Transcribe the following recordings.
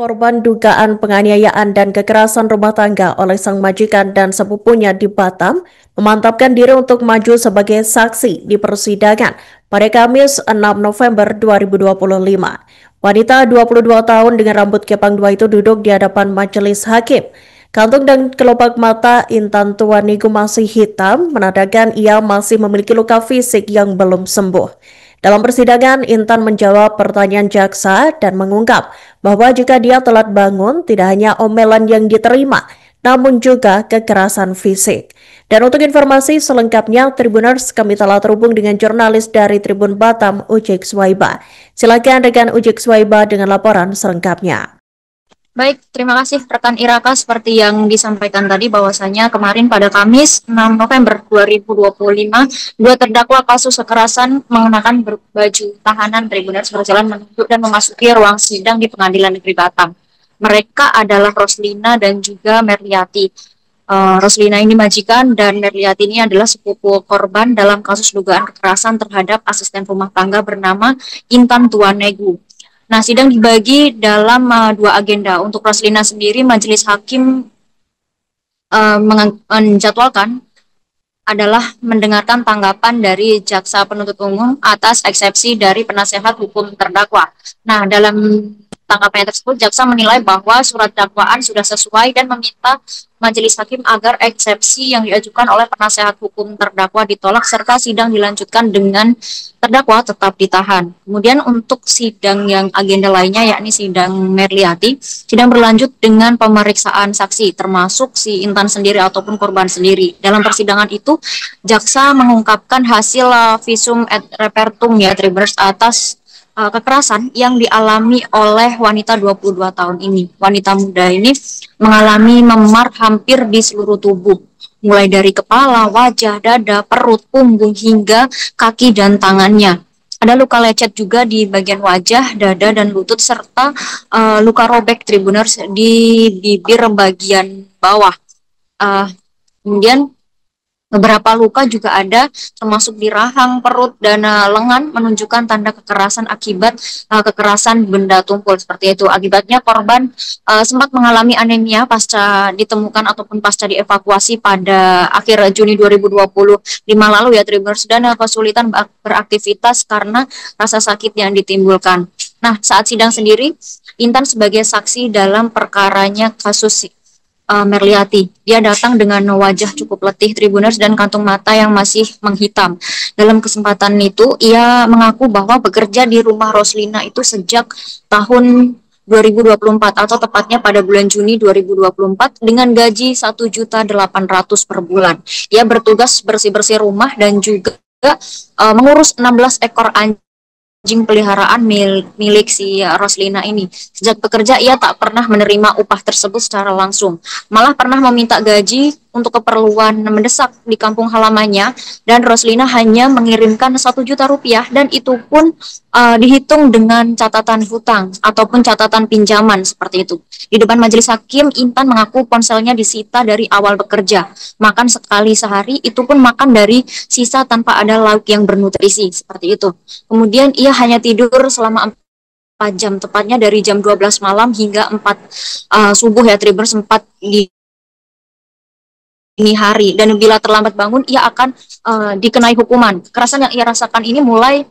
Korban dugaan penganiayaan dan kekerasan rumah tangga oleh sang majikan dan sepupunya di Batam memantapkan diri untuk maju sebagai saksi di persidangan pada Kamis 6 November 2025. Wanita 22 tahun dengan rambut kepang dua itu duduk di hadapan majelis hakim. Kantung dan kelopak mata Intan Tuaniku masih hitam, menandakan ia masih memiliki luka fisik yang belum sembuh. Dalam persidangan, Intan menjawab pertanyaan jaksa dan mengungkap bahwa jika dia telat bangun, tidak hanya omelan yang diterima, namun juga kekerasan fisik. Dan untuk informasi selengkapnya, Tribuners, kami telah terhubung dengan jurnalis dari Tribun Batam, Ujek Swaiba. Silakan rekan Ujek Swaiba dengan laporan selengkapnya. Baik, terima kasih rekan Iraka. Seperti yang disampaikan tadi bahwasanya kemarin pada Kamis 6 November 2025, dua terdakwa kasus kekerasan mengenakan baju tahanan Tribuners berjalan menuju dan memasuki ruang sidang di Pengadilan Negeri Batam. Mereka adalah Roslina dan juga Merliati. Roslina ini majikan dan Merliati ini adalah sepupu korban dalam kasus dugaan kekerasan terhadap asisten rumah tangga bernama Intan Tuanegu. Nah, sidang dibagi dalam dua agenda. Untuk Roslina sendiri, majelis hakim menjadwalkan adalah mendengarkan tanggapan dari jaksa penuntut umum atas eksepsi dari penasehat hukum terdakwa. Nah, dalam tanggapannya tersebut, jaksa menilai bahwa surat dakwaan sudah sesuai dan meminta majelis hakim agar eksepsi yang diajukan oleh penasehat hukum terdakwa ditolak serta sidang dilanjutkan dengan terdakwa tetap ditahan. Kemudian untuk sidang yang agenda lainnya yakni sidang Merliati, sidang berlanjut dengan pemeriksaan saksi termasuk si Intan sendiri ataupun korban sendiri. Dalam persidangan itu, jaksa mengungkapkan hasil visum et repertum ya Tribuners atas kekerasan yang dialami oleh wanita 22 tahun ini. Wanita muda ini mengalami memar hampir di seluruh tubuh, mulai dari kepala, wajah, dada, perut, punggung, hingga kaki dan tangannya. Ada luka lecet juga di bagian wajah, dada, dan lutut, serta luka robek Tribuners di bibir bagian bawah. Kemudian beberapa luka juga ada, termasuk di rahang, perut, dan lengan, menunjukkan tanda kekerasan akibat kekerasan benda tumpul seperti itu. Akibatnya korban sempat mengalami anemia pasca ditemukan ataupun pasca dievakuasi pada akhir Juni 2025 lalu ya Tribuners, dan kesulitan beraktivitas karena rasa sakit yang ditimbulkan. Nah, saat sidang sendiri, Intan sebagai saksi dalam perkaranya kasus Merliati. Dia datang dengan wajah cukup letih Tribuners dan kantung mata yang masih menghitam. Dalam kesempatan itu, ia mengaku bahwa bekerja di rumah Roslina itu sejak tahun 2024 atau tepatnya pada bulan Juni 2024 dengan gaji 1.800.000 per bulan. Ia bertugas bersih-bersih rumah dan juga mengurus 16 ekor anjing peliharaan milik si Roslina ini. Sejak bekerja, ia tak pernah menerima upah tersebut secara langsung. Malah pernah meminta gaji untuk keperluan mendesak di kampung halamannya, dan Roslina hanya mengirimkan 1 juta rupiah, dan itu pun dihitung dengan catatan hutang ataupun catatan pinjaman seperti itu. Di depan majelis hakim, Intan mengaku ponselnya disita dari awal bekerja. Makan sekali sehari, itu pun makan dari sisa tanpa ada lauk yang bernutrisi seperti itu. Kemudian ia hanya tidur selama 4 jam, tepatnya dari jam 12 malam hingga 4 subuh ya Tribuners, sempat di dini hari, dan bila terlambat bangun ia akan dikenai hukuman. Kekerasan yang ia rasakan ini mulai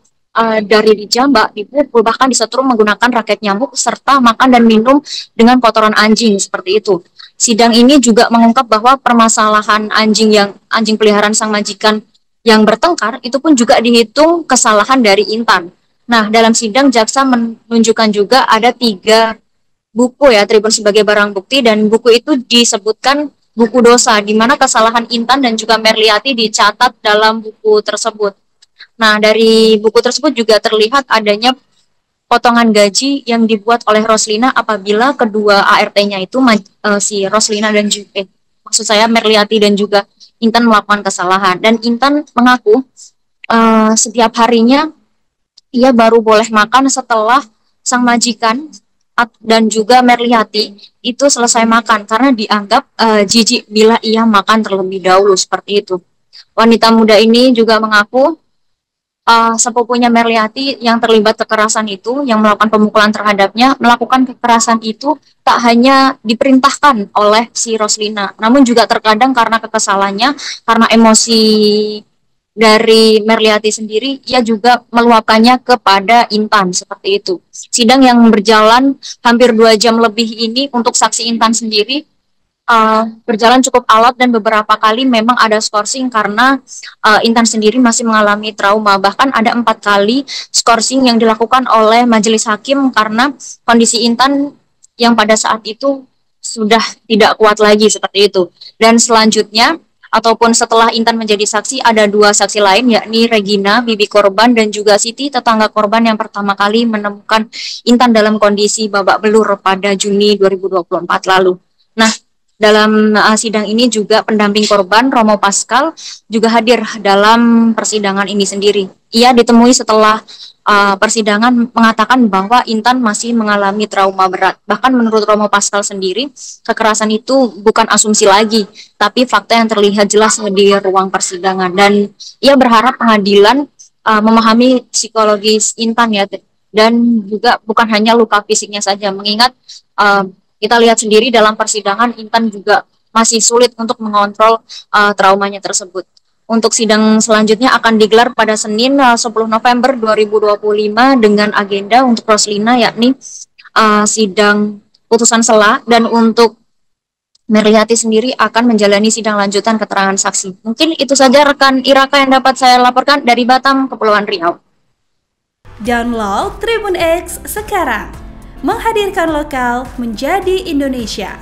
dari dijambak, dipukul, bahkan disetrum menggunakan raket nyamuk, serta makan dan minum dengan kotoran anjing seperti itu. Sidang ini juga mengungkap bahwa permasalahan anjing peliharaan sang majikan yang bertengkar itu pun juga dihitung kesalahan dari Intan. Nah, dalam sidang jaksa menunjukkan juga ada 3 buku ya Tribun sebagai barang bukti, dan buku itu disebutkan buku dosa, di mana kesalahan Intan dan juga Merliati dicatat dalam buku tersebut. Nah, dari buku tersebut juga terlihat adanya potongan gaji yang dibuat oleh Roslina apabila kedua ART-nya itu si Roslina dan juga maksud saya Merliati dan juga Intan melakukan kesalahan. Dan Intan mengaku setiap harinya ia baru boleh makan setelah sang majikan dan juga Merliati itu selesai makan, karena dianggap jijik bila ia makan terlebih dahulu seperti itu. Wanita muda ini juga mengaku sepupunya Merliati yang terlibat kekerasan itu, yang melakukan pemukulan terhadapnya, melakukan kekerasan itu tak hanya diperintahkan oleh si Roslina, namun juga terkadang karena kekesalannya, karena emosi dari Merliati sendiri, ia juga meluapkannya kepada Intan, seperti itu. Sidang yang berjalan hampir 2 jam lebih ini untuk saksi Intan sendiri berjalan cukup alot dan beberapa kali memang ada skorsing karena Intan sendiri masih mengalami trauma. Bahkan ada 4 kali skorsing yang dilakukan oleh majelis hakim karena kondisi Intan yang pada saat itu sudah tidak kuat lagi seperti itu. Dan selanjutnya ataupun setelah Intan menjadi saksi ada 2 saksi lain yakni Regina, bibi korban dan juga Siti, tetangga korban yang pertama kali menemukan Intan dalam kondisi babak belur pada Juni 2024 lalu. Nah, dalam sidang ini juga pendamping korban Romo Pascal juga hadir dalam persidangan ini sendiri. Ia ditemui setelah persidangan mengatakan bahwa Intan masih mengalami trauma berat. Bahkan menurut Romo Pascal sendiri, kekerasan itu bukan asumsi lagi, tapi fakta yang terlihat jelas di ruang persidangan. Dan ia berharap pengadilan memahami psikologis Intan ya, dan juga bukan hanya luka fisiknya saja, mengingat kita lihat sendiri dalam persidangan Intan juga masih sulit untuk mengontrol traumanya tersebut. Untuk sidang selanjutnya akan digelar pada Senin 10 November 2025 dengan agenda untuk Roslina yakni sidang putusan sela, dan untuk Merliati sendiri akan menjalani sidang lanjutan keterangan saksi. Mungkin itu saja rekan Iraka yang dapat saya laporkan dari Batam, Kepulauan Riau. Download Tribun X sekarang, menghadirkan lokal menjadi Indonesia.